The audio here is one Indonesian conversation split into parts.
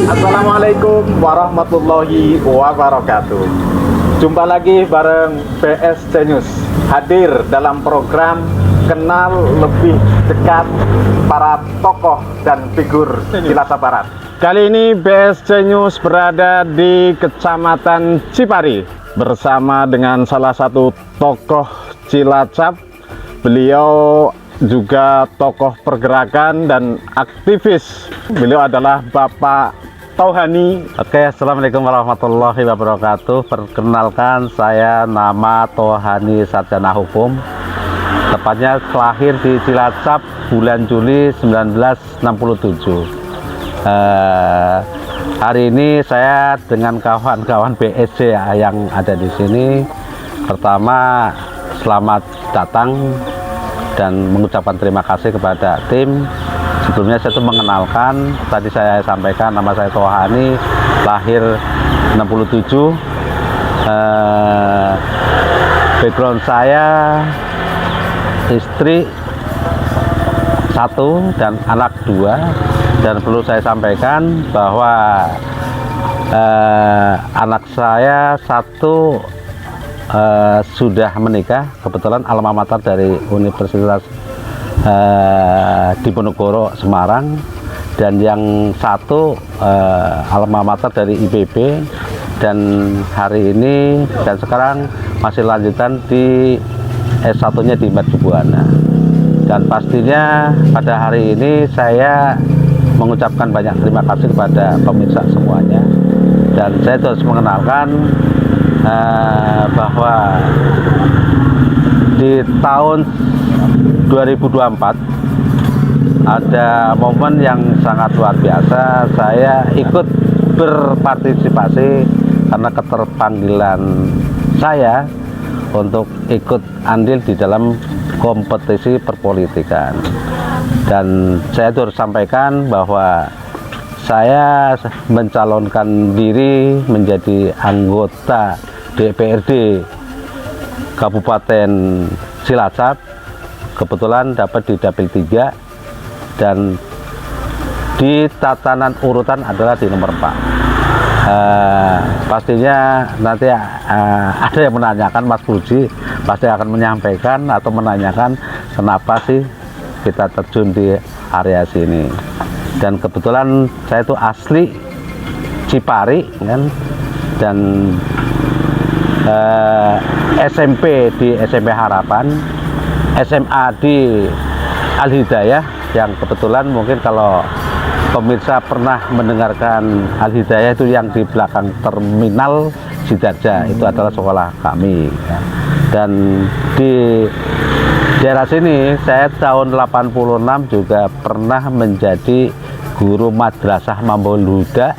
Assalamualaikum warahmatullahi wabarakatuh. Jumpa lagi bareng BSC News, hadir dalam program Kenal Lebih Dekat para tokoh dan figur Cilacap Barat. Kali ini BSC News berada di Kecamatan Cipari bersama dengan salah satu tokoh Cilacap. Beliau juga tokoh pergerakan dan aktivis. Beliau adalah Bapak Tauhani. Oke, assalamualaikum warahmatullahi wabarakatuh. Perkenalkan, saya nama Tauhani Sarjana Hukum. Tepatnya lahir di Cilacap bulan Juli 1967. Hari ini saya dengan kawan-kawan BSC yang ada di sini. Pertama, selamat datang dan mengucapkan terima kasih kepada tim. Sebelumnya saya itu mengenalkan, tadi saya sampaikan nama saya Tauhani, lahir 67. Background saya istri 1 dan anak 2, dan perlu saya sampaikan bahwa anak saya 1 sudah menikah, kebetulan alma mater dari Universitas Diponegoro Semarang, dan yang 1 alma mater dari IPB, dan hari ini dan sekarang masih lanjutan di S1-nya di Mercu Buana. Dan pastinya pada hari ini saya mengucapkan banyak terima kasih kepada pemirsa semuanya, dan saya harus mengenalkan bahwa di tahun 2024 ada momen yang sangat luar biasa. Saya ikut berpartisipasi karena keterpanggilan saya untuk ikut andil di dalam kompetisi perpolitikan. Dan saya harus sampaikan bahwa saya mencalonkan diri menjadi anggota DPRD Kabupaten Cilacap. Kebetulan dapat di Dapil 3, dan di tatanan urutan adalah di nomor 4. Pastinya nanti ada yang menanyakan, Mas Puji pasti akan menyampaikan atau menanyakan kenapa sih kita terjun di area sini. Dan kebetulan saya itu asli Cipari kan, dan SMP di SMP Harapan, SMA di Al Hidayah, yang kebetulan mungkin kalau pemirsa pernah mendengarkan Al Hidayah itu yang di belakang terminal Sidarja, itu adalah sekolah kami. Dan di daerah sini saya tahun 86 juga pernah menjadi guru madrasah Mambul Huda,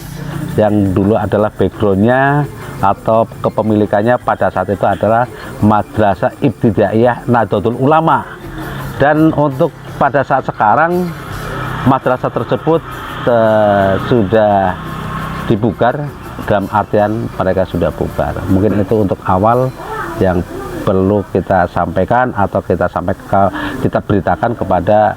yang dulu adalah backgroundnya atau kepemilikannya pada saat itu adalah Madrasah Ibtidaiyah Nahdlatul Ulama. Dan untuk pada saat sekarang madrasah tersebut sudah dibubar, dalam artian mereka sudah bubar. Mungkin itu untuk awal yang perlu kita sampaikan atau kita beritakan kepada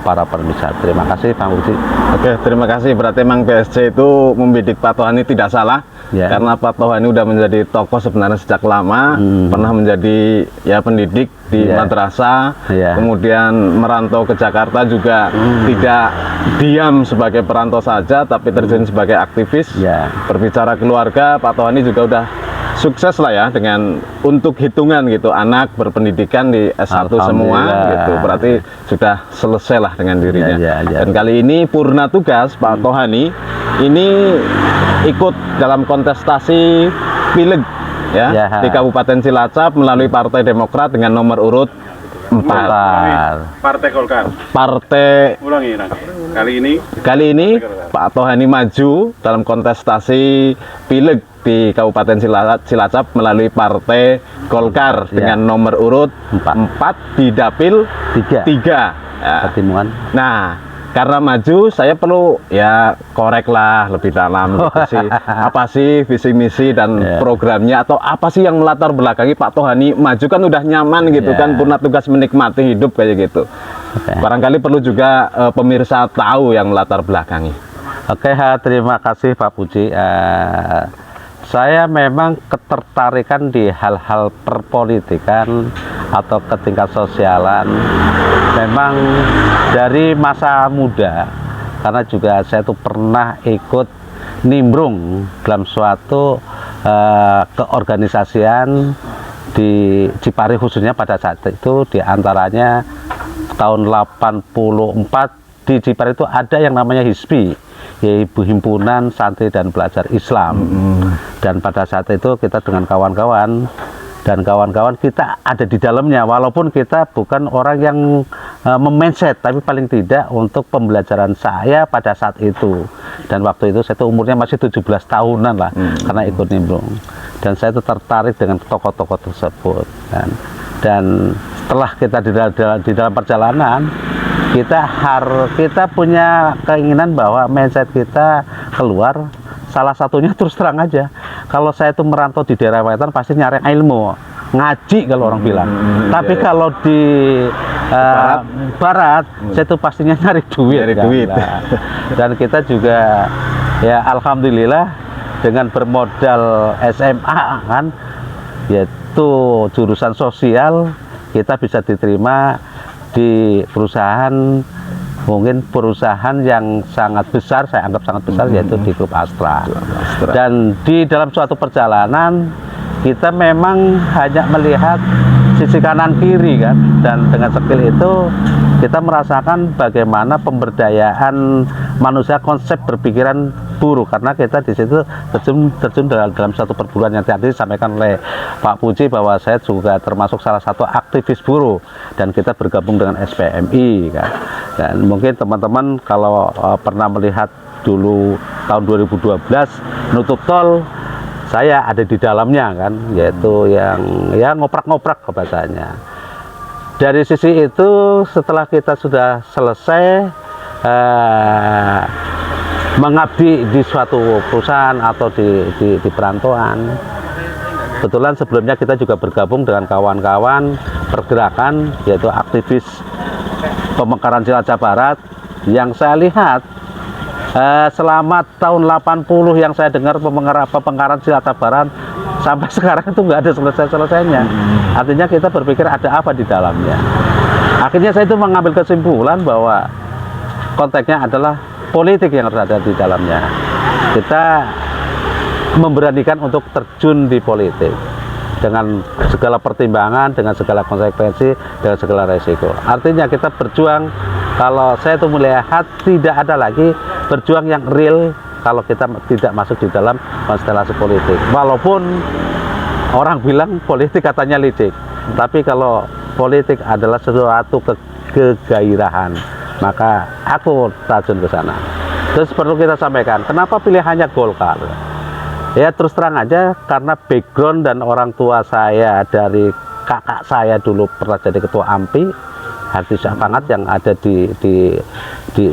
para pemirsa. Terima kasih Pak Budi. Oke, terima kasih. Berarti memang BSC itu membidik Pak Tauhani tidak salah, ya. Karena Pak Tauhani udah menjadi tokoh sebenarnya sejak lama, pernah menjadi ya pendidik di madrasah, kemudian merantau ke Jakarta juga, tidak diam sebagai perantau saja, tapi terjun sebagai aktivis. Berbicara keluarga, Pak Tauhani juga udah sukses lah ya, dengan untuk hitungan gitu, anak berpendidikan di S1 semua gitu, berarti sudah selesai lah dengan dirinya. Dan kali ini purna tugas Pak Tauhani ini ikut dalam kontestasi pileg ya, di Kabupaten Cilacap melalui Partai Demokrat dengan nomor urut 4. Partai Golkar. Partai Ulangi. Kali ini Pak Tauhani maju dalam kontestasi pileg di Kabupaten Cilacap melalui Partai Golkar dengan nomor urut 4 di Dapil 3. Ya. Nah, karena maju saya perlu ya korek lah lebih dalam gitu sih. Apa sih visi misi dan programnya, atau apa sih yang melatar belakangi Pak Tauhani maju? Kan udah nyaman gitu kan, purna tugas menikmati hidup kayak gitu. Barangkali perlu juga pemirsa tahu yang melatar belakangi. Oke, terima kasih Pak Puji. Saya memang ketertarikan di hal-hal perpolitikan atau ketingkat sosialan memang dari masa muda, karena juga saya tuh pernah ikut nimbrung dalam suatu keorganisasian di Cipari, khususnya pada saat itu diantaranya tahun 84 di Cipari itu ada yang namanya HISPI, yaitu Himpunan Santri dan Pelajar Islam. Dan pada saat itu kita dengan kawan-kawan kita ada di dalamnya, walaupun kita bukan orang yang memendset, tapi paling tidak untuk pembelajaran saya pada saat itu. Dan waktu itu saya tuh umurnya masih 17 tahunan lah, karena ikut nimbrung. Dan saya tuh tertarik dengan tokoh-tokoh tersebut. Dan setelah kita di dalam perjalanan, kita punya keinginan bahwa mindset kita keluar. Salah satunya terus terang aja, kalau saya itu merantau di daerah Wetan pasti nyari ilmu, ngaji kalau orang bilang. Tapi kalau di barat saya itu pastinya nyari duit. Dan kita juga ya alhamdulillah dengan bermodal SMA kan, yaitu jurusan sosial, kita bisa diterima di perusahaan, mungkin perusahaan yang sangat besar, saya anggap sangat besar, yaitu di Grup Astra. Dan di dalam suatu perjalanan kita memang hanya melihat sisi kanan kiri kan, dan dengan skill itu kita merasakan bagaimana pemberdayaan manusia, konsep berpikiran buruh, karena kita di situ terjun dalam satu perguruan yang tadi disampaikan oleh Pak Puji bahwa saya juga termasuk salah satu aktivis buruh dan kita bergabung dengan SPMI kan. Dan mungkin teman-teman kalau pernah melihat dulu tahun 2012 nutup tol, saya ada di dalamnya kan, yaitu yang ya ngoprak-ngoprak bahasanya. Dari sisi itu setelah kita sudah selesai mengabdi di suatu perusahaan atau di perantauan, kebetulan sebelumnya kita juga bergabung dengan kawan-kawan pergerakan, yaitu aktivis pemekaran Cilacap Barat, yang saya lihat selama tahun 80 yang saya dengar pemekaran Cilacap Barat sampai sekarang itu nggak ada selesai-selesainya. Artinya kita berpikir ada apa di dalamnya. Akhirnya saya itu mengambil kesimpulan bahwa konteksnya adalah politik yang harus ada di dalamnya. Kita memberanikan untuk terjun di politik dengan segala pertimbangan, dengan segala konsekuensi, dengan segala resiko. Artinya kita berjuang, kalau saya itu melihat tidak ada lagi berjuang yang real kalau kita tidak masuk di dalam konstelasi politik. Walaupun orang bilang politik katanya licik, tapi kalau politik adalah sesuatu kegairahan, maka aku terjun ke sana. Terus perlu kita sampaikan, kenapa pilihannya Golkar? Ya terus terang aja, karena background dan orang tua saya dari kakak saya dulu pernah jadi ketua AMPI Hati Syafangat yang ada di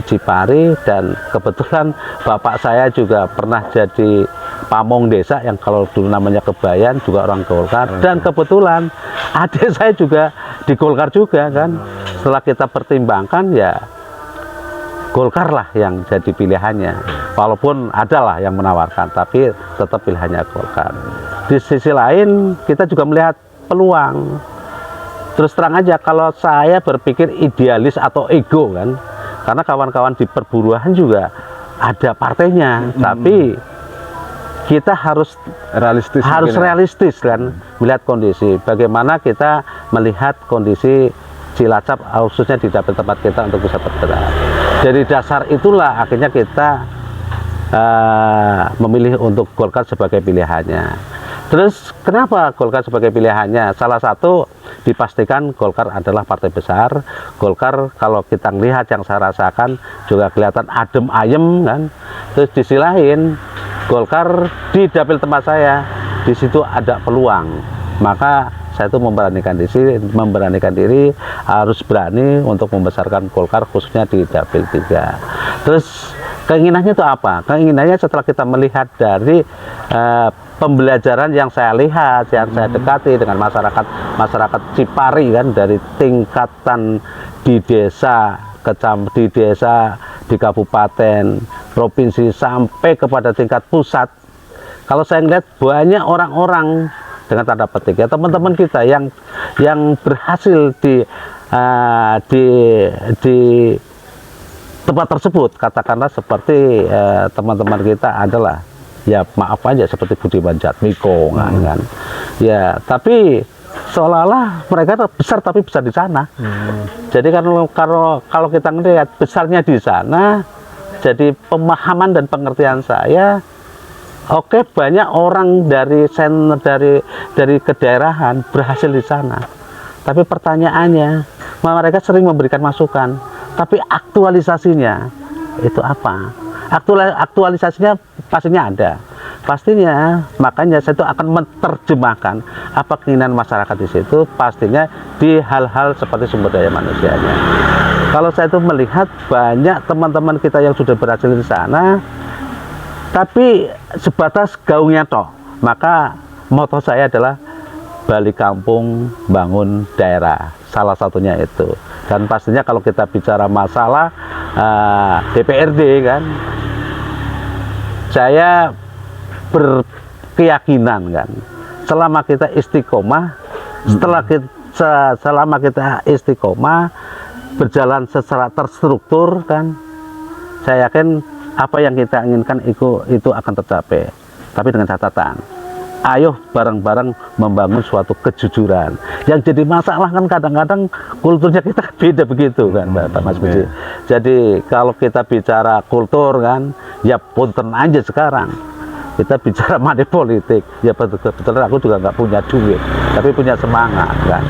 Cipari, dan kebetulan bapak saya juga pernah jadi pamong desa yang kalau dulu namanya Kebayan, juga orang Golkar, dan kebetulan adik saya juga di Golkar juga kan. Setelah kita pertimbangkan ya Golkar lah yang jadi pilihannya, walaupun adalah yang menawarkan, tapi tetap pilihannya Golkar. Di sisi lain kita juga melihat peluang. Terus terang aja, kalau saya berpikir idealis atau ego kan, karena kawan-kawan di perburuan juga ada partainya, tapi kita harus realistis kan, melihat kondisi. Bagaimana kita melihat kondisi Cilacap, khususnya di dapil tempat kita untuk bisa bergerak. Dari dasar itulah akhirnya kita memilih untuk Golkar sebagai pilihannya. Terus kenapa Golkar sebagai pilihannya? Salah satu dipastikan Golkar adalah partai besar. Golkar kalau kita melihat yang saya rasakan juga kelihatan adem ayem kan. Terus di sisi lain Golkar di dapil tempat saya, di situ ada peluang. Maka saya itu memberanikan diri harus berani untuk membesarkan Golkar khususnya di dapil 3. Terus Keinginannya itu apa? Keinginannya setelah kita melihat dari pembelajaran yang saya lihat, yang saya dekati dengan masyarakat Cipari kan, dari tingkatan di desa, di kabupaten, provinsi sampai kepada tingkat pusat. Kalau saya melihat banyak orang-orang dengan tanda petik ya, teman-teman kita yang berhasil di tempat tersebut, katakanlah seperti teman-teman kita adalah ya maaf aja seperti Budiman Jatmiko kan ya, tapi seolah-olah mereka besar tapi besar di sana. Jadi kalau kita melihat besarnya di sana, jadi pemahaman dan pengertian saya, oke, banyak orang dari kedaerahan berhasil di sana, tapi pertanyaannya mereka sering memberikan masukan, tapi aktualisasinya itu apa? Aktualisasinya pastinya ada, pastinya. Makanya saya itu akan menerjemahkan apa keinginan masyarakat di situ, pastinya di hal-hal seperti sumber daya manusianya. Kalau saya itu melihat banyak teman-teman kita yang sudah berhasil di sana, tapi sebatas gaungnya toh, maka moto saya adalah balik kampung, bangun daerah, salah satunya itu. Dan pastinya kalau kita bicara masalah DPRD kan, saya berkeyakinan kan, selama kita istiqomah, selama kita istiqomah berjalan secara terstruktur kan, saya yakin apa yang kita inginkan itu akan tercapai. Tapi dengan catatan, ayo bareng-bareng membangun suatu kejujuran. Yang jadi masalah kan kadang-kadang kulturnya kita beda begitu kan, Pak Mas Budi. Jadi kalau kita bicara kultur kan, ya punten aja sekarang. Kita bicara money politik, ya betul-betul aku juga nggak punya duit, tapi punya semangat kan.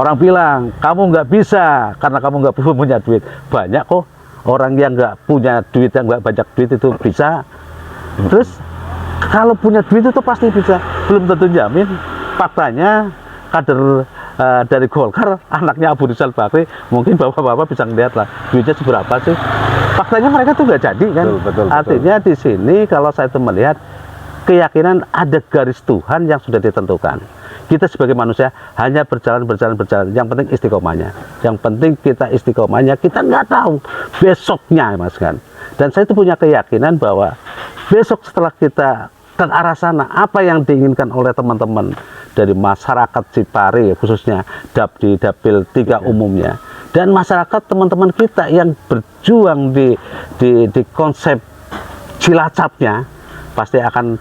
Orang bilang kamu nggak bisa karena kamu nggak punya duit. Banyak kok orang yang nggak punya duit, yang nggak banyak duit itu bisa. Terus kalau punya duit itu pasti bisa, belum tentu jamin. Faktanya kader dari Golkar, anaknya Abu Rizal Bakri, mungkin bapak-bapak bisa ngeliat lah duitnya seberapa sih. Faktanya mereka tuh nggak jadi kan. Betul. Artinya di sini kalau saya itu melihat keyakinan ada garis Tuhan yang sudah ditentukan. Kita sebagai manusia hanya berjalan. Yang penting istiqomahnya. Yang penting kita istiqomahnya. Kita nggak tahu besoknya, Mas kan. Dan saya itu punya keyakinan bahwa besok setelah kita ke arah sana, apa yang diinginkan oleh teman-teman dari masyarakat Cipari, khususnya di Dapil 3 umumnya, dan masyarakat teman-teman kita yang berjuang di konsep Cilacapnya, pasti akan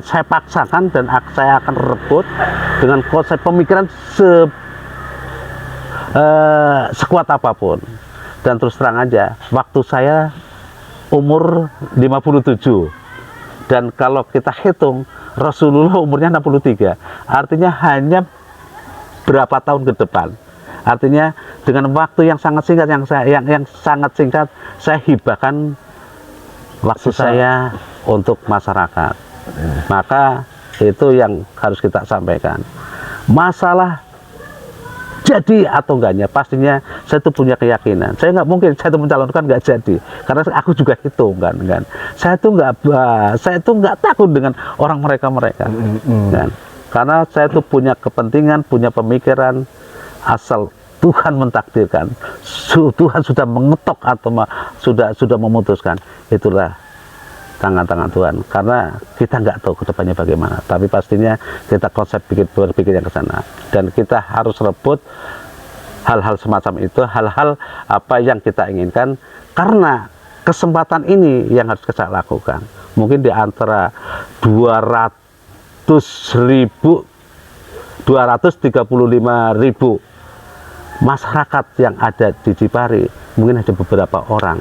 saya paksakan dan saya akan rebut dengan konsep pemikiran sekuat apapun. Dan terus terang aja, waktu saya umur 57, dan kalau kita hitung Rasulullah umurnya 63, artinya hanya berapa tahun ke depan. Artinya dengan waktu yang sangat singkat, yang sangat singkat, saya hibahkan waktu saya untuk masyarakat. Maka itu yang harus kita sampaikan. Masalah jadi atau enggaknya, pastinya saya tuh punya keyakinan. Saya nggak mungkin saya tuh mencalonkan nggak jadi, karena aku juga hitung kan. Saya tuh nggak takut dengan orang mereka kan. Karena saya tuh punya kepentingan, punya pemikiran, asal Tuhan mentakdirkan, Tuhan sudah mengetok atau sudah memutuskan, itulah tangan-tangan Tuhan. Karena kita nggak tahu kedepannya bagaimana, tapi pastinya kita konsep berpikir yang ke sana, dan kita harus rebut hal-hal semacam itu, hal-hal apa yang kita inginkan, karena kesempatan ini yang harus kita lakukan. Mungkin di antara 235.000 masyarakat yang ada di Cipari, mungkin ada beberapa orang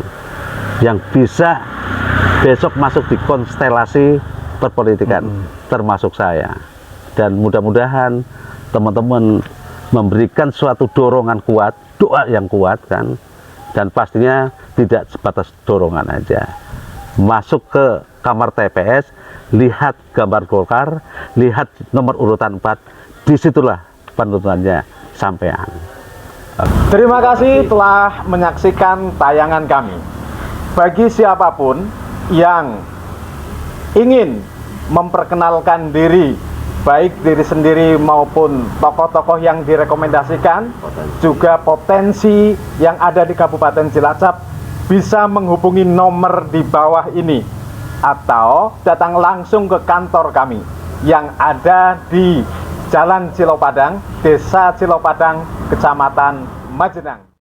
yang bisa besok masuk di konstelasi perpolitikan, termasuk saya. Dan mudah-mudahan teman-teman memberikan suatu dorongan kuat, doa yang kuat kan, dan pastinya tidak sebatas dorongan aja. Masuk ke kamar TPS, lihat gambar Golkar, lihat nomor urutan 4, disitulah penuntunannya sampean. Terima kasih telah menyaksikan tayangan kami. bagi siapapun yang ingin memperkenalkan diri, baik diri sendiri maupun tokoh-tokoh yang direkomendasikan, juga potensi yang ada di Kabupaten Cilacap, bisa menghubungi nomor di bawah ini atau datang langsung ke kantor kami yang ada di Jalan Cilopadang, Desa Cilopadang, Kecamatan Majenang.